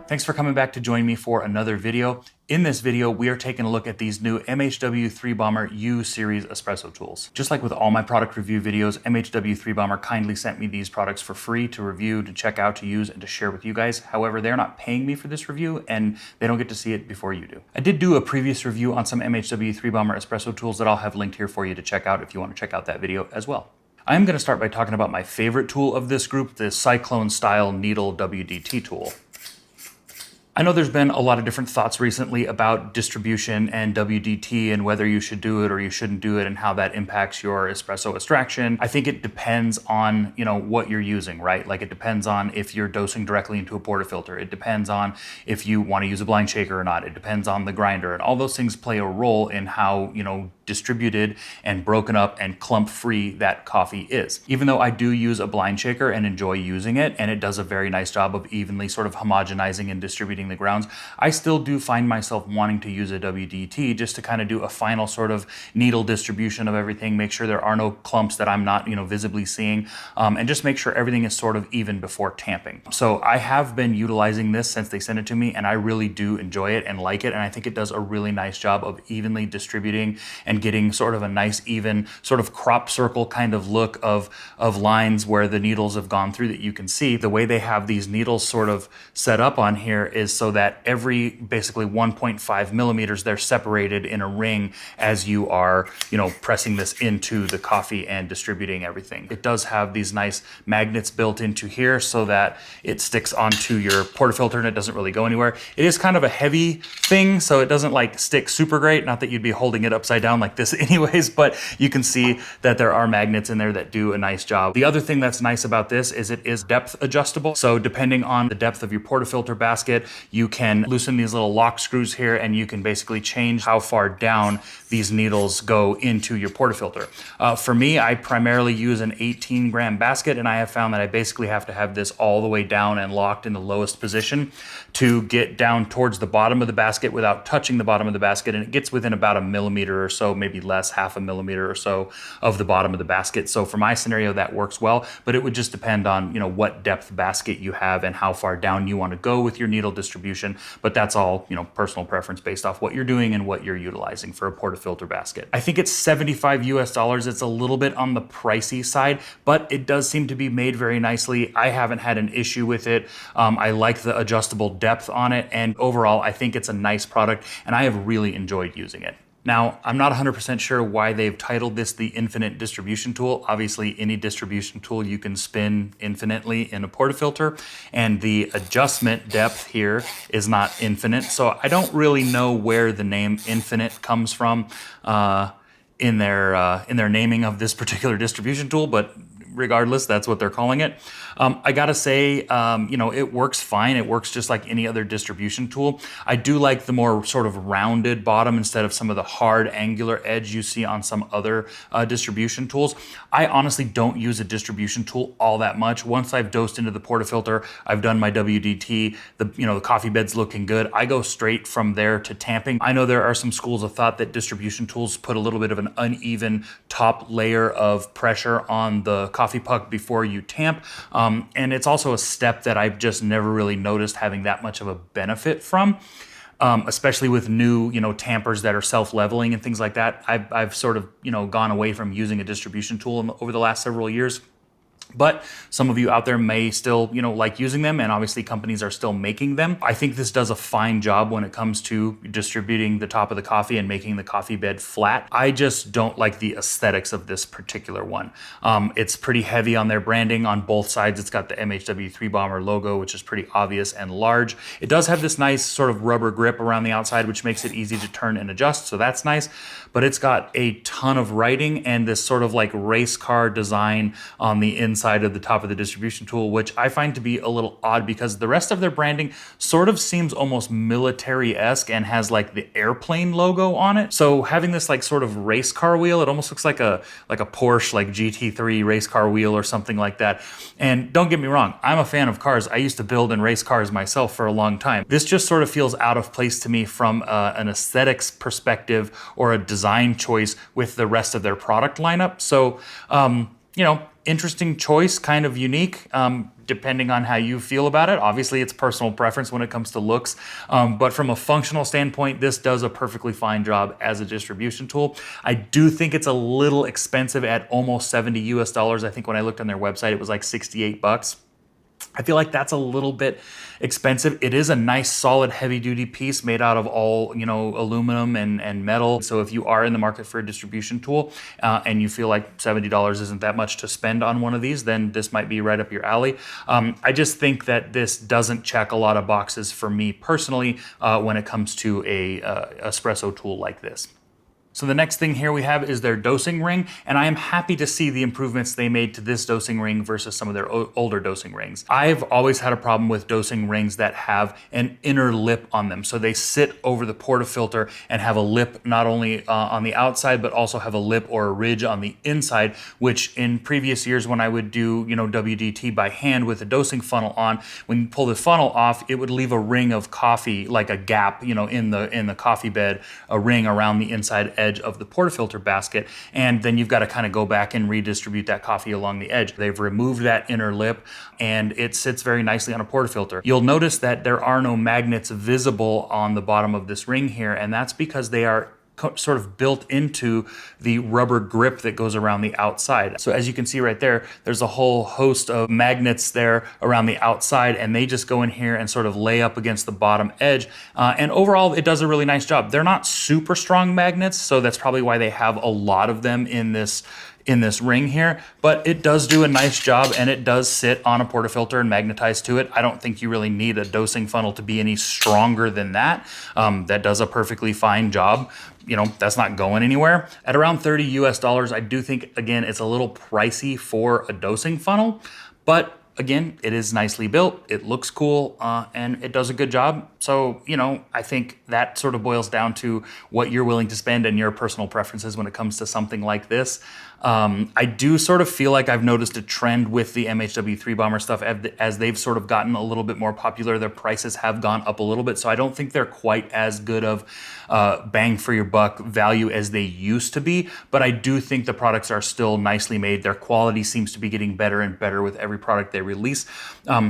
Thanks for coming back to join me for another video. In this video, we are taking a look at these new MHW-3BOMBER Yu Series espresso tools. Just like with all my product review videos, MHW-3BOMBER kindly sent me these products for free to review, to check out, to use, and to share with you guys. However, they're not paying me for this review, and they don't get to see it before you do. I did do a previous review on some MHW-3BOMBER espresso tools that I'll have linked here for you to check out if you want to check out that video as well. I'm going to start by talking about my favorite tool of this group, the Cyclone style needle WDT tool. I know there's been a lot of different thoughts recently about distribution and WDT and whether you should do it or you shouldn't do it and how that impacts your espresso extraction. I think it depends on, what you're using, right? Like it depends on if you're dosing directly into a portafilter. It depends on if you want to use a blind shaker or not. It depends on the grinder, and all those things play a role in how, distributed and broken up and clump free that coffee is. Even though I do use a blind shaker and enjoy using it, and it does a very nice job of evenly sort of homogenizing and distributing the grounds, I still do find myself wanting to use a WDT just to kind of do a final sort of needle distribution of everything, make sure there are no clumps that I'm not, visibly seeing, and just make sure everything is sort of even before tamping. So I have been utilizing this since they sent it to me, and I really do enjoy it and like it, and I think it does a really nice job of evenly distributing and getting sort of a nice even sort of crop circle kind of look of lines where the needles have gone through that you can see. The way they have these needles sort of set up on here is so that every basically 1.5 millimeters, they're separated in a ring as you are, pressing this into the coffee and distributing everything. It does have these nice magnets built into here so that it sticks onto your portafilter and it doesn't really go anywhere. It is kind of a heavy thing, so it doesn't like stick super great. Not that you'd be holding it upside down like this anyways, but you can see that there are magnets in there that do a nice job. The other thing that's nice about this is it is depth adjustable. So depending on the depth of your portafilter basket, you can loosen these little lock screws here and you can basically change how far down these needles go into your portafilter. For me, I primarily use an 18-gram basket, and I have found that I basically have to have this all the way down and locked in the lowest position to get down towards the bottom of the basket without touching the bottom of the basket, and it gets within about a millimeter or so, maybe less, half a millimeter or so of the bottom of the basket. So for my scenario, that works well, but it would just depend on, what depth basket you have and how far down you want to go with your needle distribution. But that's all, personal preference based off what you're doing and what you're utilizing for a portafilter basket. I think it's $75 US. It's a little bit on the pricey side, but it does seem to be made very nicely. I haven't had an issue with it. I like the adjustable depth on it, and overall, I think it's a nice product, and I have really enjoyed using it. Now, I'm not 100% sure why they've titled this the Infinite Distribution Tool. Obviously, any distribution tool you can spin infinitely in a portafilter, and the adjustment depth here is not infinite. So I don't really know where the name Infinite comes from in their naming of this particular distribution tool, but regardless, that's what they're calling it. I gotta say, it works fine. It works just like any other distribution tool. I do like the more sort of rounded bottom instead of some of the hard angular edge you see on some other distribution tools. I honestly don't use a distribution tool all that much. Once I've dosed into the portafilter, I've done my WDT, the coffee bed's looking good, I go straight from there to tamping. I know there are some schools of thought that distribution tools put a little bit of an uneven top layer of pressure on the coffee puck before you tamp. And it's also a step that I've just never really noticed having that much of a benefit from, especially with new, tampers that are self-leveling and things like that. I've sort of, gone away from using a distribution tool over the last several years. But some of you out there may still, like using them, and obviously companies are still making them. I think this does a fine job when it comes to distributing the top of the coffee and making the coffee bed flat. I just don't like the aesthetics of this particular one. It's pretty heavy on their branding on both sides. It's got the MHW-3BOMBER logo, which is pretty obvious and large. It does have this nice sort of rubber grip around the outside, which makes it easy to turn and adjust, so that's nice. But it's got a ton of writing and this sort of like race car design on the inside inside of the top of the distribution tool, which I find to be a little odd because the rest of their branding sort of seems almost military-esque and has like the airplane logo on it. So having this like sort of race car wheel, it almost looks like a Porsche like GT3 race car wheel or something like that. And don't get me wrong, I'm a fan of cars. I used to build and race cars myself for a long time. This just sort of feels out of place to me from an aesthetics perspective or a design choice with the rest of their product lineup. So, you know, interesting choice, kind of unique, depending on how you feel about it. Obviously, it's personal preference when it comes to looks, but from a functional standpoint, this does a perfectly fine job as a distribution tool. I do think it's a little expensive at almost $70 US. I think when I looked on their website, it was like 68 bucks. I feel like that's a little bit expensive. It is a nice, solid, heavy-duty piece made out of all, you know, aluminum and metal. So if you are in the market for a distribution tool and you feel like $70 isn't that much to spend on one of these, then this might be right up your alley. I just think that this doesn't check a lot of boxes for me personally when it comes to a espresso tool like this. So the next thing here we have is their dosing ring, and I am happy to see the improvements they made to this dosing ring versus some of their older dosing rings. I've always had a problem with dosing rings that have an inner lip on them. So they sit over the portafilter and have a lip not only on the outside, but also have a lip or a ridge on the inside, which in previous years when I would do, you know, WDT by hand with a dosing funnel on, when you pull the funnel off, it would leave a ring of coffee, like a gap, you know, in the coffee bed, a ring around the inside edge of the portafilter basket, and then you've got to kind of go back and redistribute that coffee along the edge. They've removed that inner lip and it sits very nicely on a portafilter. You'll notice that there are no magnets visible on the bottom of this ring here, and that's because they are sort of built into the rubber grip that goes around the outside. So as you can see right there, there's a whole host of magnets there around the outside, and they just go in here and sort of lay up against the bottom edge. And overall, it does a really nice job. They're not super strong magnets, so that's probably why they have a lot of them in this ring here, but it does do a nice job and it does sit on a portafilter and magnetize to it. I don't think you really need a dosing funnel to be any stronger than that. That does a perfectly fine job. You know, that's not going anywhere. At around $30 US, I do think, again, it's a little pricey for a dosing funnel, but again, it is nicely built, it looks cool, and it does a good job. So, you know, I think that sort of boils down to what you're willing to spend and your personal preferences when it comes to something like this. I do sort of feel like I've noticed a trend with the MHW-3BOMBER stuff as they've sort of gotten a little bit more popular. Their prices have gone up a little bit, so I don't think they're quite as good of bang for your buck value as they used to be, but I do think the products are still nicely made. Their quality seems to be getting better and better with every product they release.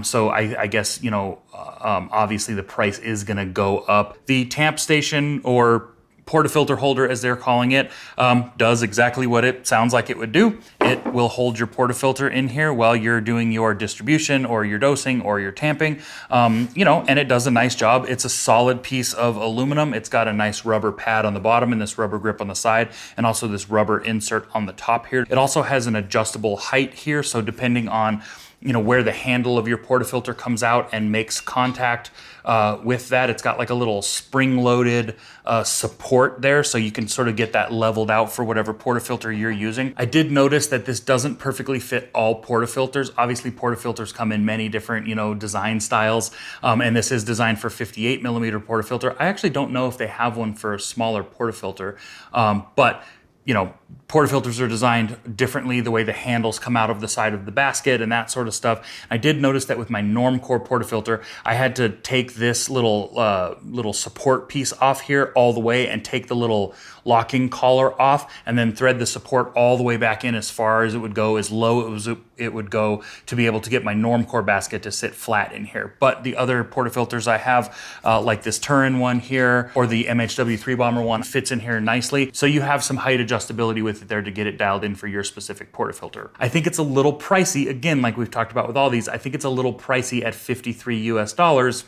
So I guess, you know, obviously the price is gonna go up. The tamp station, or portafilter holder as they're calling it, does exactly what it sounds like it would do. It will hold your portafilter in here while you're doing your distribution or your dosing or your tamping, you know, and it does a nice job. It's a solid piece of aluminum. It's got a nice rubber pad on the bottom and this rubber grip on the side, and also this rubber insert on the top here. It also has an adjustable height here, so depending on, you know, where the handle of your portafilter comes out and makes contact with that, it's got like a little spring-loaded support there, so you can sort of get that leveled out for whatever portafilter you're using. I did notice that this doesn't perfectly fit all portafilters. Obviously, portafilters come in many different, you know, design styles, and this is designed for 58 millimeter portafilter. I actually don't know if they have one for a smaller portafilter, but you know, portafilters are designed differently, the way the handles come out of the side of the basket and that sort of stuff. I did notice that with my Normcore portafilter, I had to take this little support piece off here all the way and take the little locking collar off and then thread the support all the way back in as far as it would go, as low as it would go, to be able to get my Normcore basket to sit flat in here. But the other portafilters I have, like this Turin one here or the MHW-3BOMBER one, fits in here nicely. So you have some height adjustability with it there to get it dialed in for your specific portafilter. I think it's a little pricey, again, like we've talked about with all these, I think it's a little pricey at $53 US,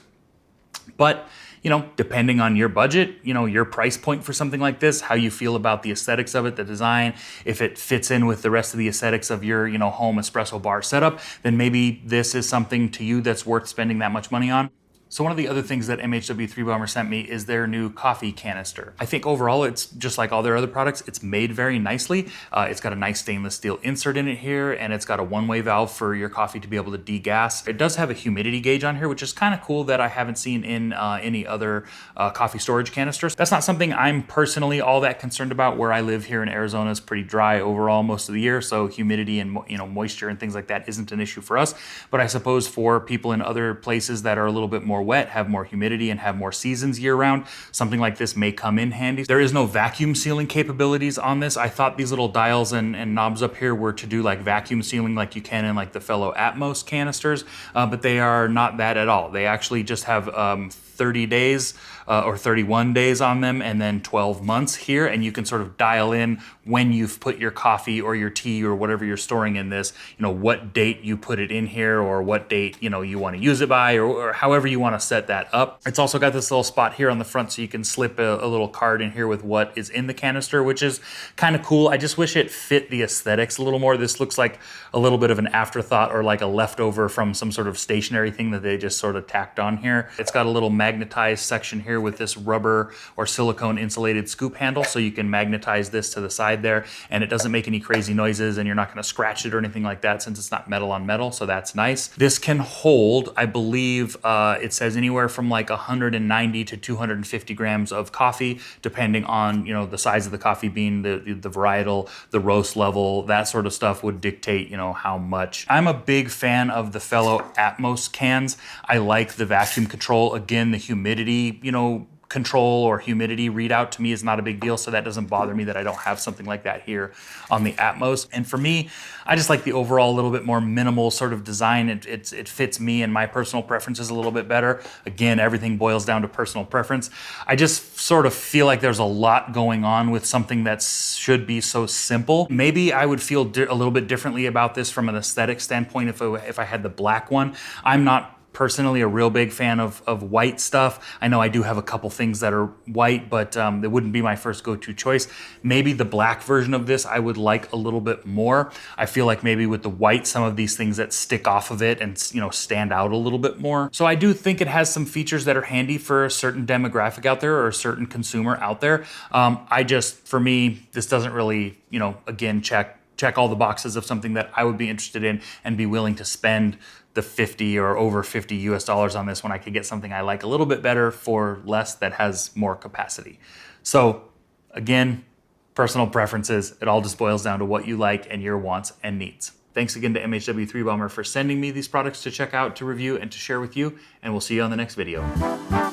but you know, depending on your budget, you know, your price point for something like this, how you feel about the aesthetics of it, the design, if it fits in with the rest of the aesthetics of your, you know, home espresso bar setup, then maybe this is something to you that's worth spending that much money on. So one of the other things that MHW-3BOMBER sent me is their new coffee canister. I think overall it's just like all their other products, it's made very nicely. It's got a nice stainless steel insert in it here, and it's got a one-way valve for your coffee to be able to degas. It does have a humidity gauge on here, which is kind of cool that I haven't seen in any other coffee storage canisters. That's not something I'm personally all that concerned about. Where I live here in Arizona is pretty dry overall most of the year, so humidity and moisture and things like that isn't an issue for us. But I suppose for people in other places that are a little bit more wet, have more humidity, and have more seasons year round, something like this may come in handy. There is no vacuum sealing capabilities on this. I thought these little dials and knobs up here were to do like vacuum sealing like you can in like the fellow Atmos canisters, but they are not that at all. They actually just have 30 days or 31 days on them, and then 12 months here, and you can sort of dial in when you've put your coffee or your tea or whatever you're storing in this, what date you put it in here, or what date you want to use it by, or however you want to set that up. It's also got this little spot here on the front so you can slip a little card in here with what is in the canister, which is kind of cool. I just wish it fit the aesthetics a little more. This looks like a little bit of an afterthought, or like a leftover from some sort of stationary thing that they just sort of tacked on here. It's got a little magnetized section here with this rubber or silicone insulated scoop handle, so you can magnetize this to the side there, and it doesn't make any crazy noises, and you're not going to scratch it or anything like that since it's not metal on metal, so that's nice. This can hold, I believe, it says anywhere from like 190 to 250 grams of coffee, depending on the size of the coffee bean, the varietal, the roast level, that sort of stuff would dictate how much. I'm a big fan of the fellow Atmos cans. I like the vacuum control. Again, the humidity, control or humidity readout to me is not a big deal, so that doesn't bother me that I don't have something like that here on the Atmos. And for me, I just like the overall little bit more minimal sort of design. It fits me and my personal preferences a little bit better. Again, everything boils down to personal preference. I just sort of feel like there's a lot going on with something that should be so simple. Maybe I would feel a little bit differently about this from an aesthetic standpoint if I had the black one. I'm not personally a real big fan of white stuff. I know I do have a couple things that are white, but it wouldn't be my first go-to choice. Maybe the black version of this I would like a little bit more. I feel like maybe with the white, some of these things that stick off of it and stand out a little bit more. So I do think it has some features that are handy for a certain demographic out there or a certain consumer out there. For me, this doesn't really, again, check all the boxes of something that I would be interested in and be willing to spend the 50 or over 50 US dollars on this when I could get something I like a little bit better for less that has more capacity. So again, personal preferences, it all just boils down to what you like and your wants and needs. Thanks again to MHW-3BOMBER for sending me these products to check out, to review, and to share with you, and we'll see you on the next video.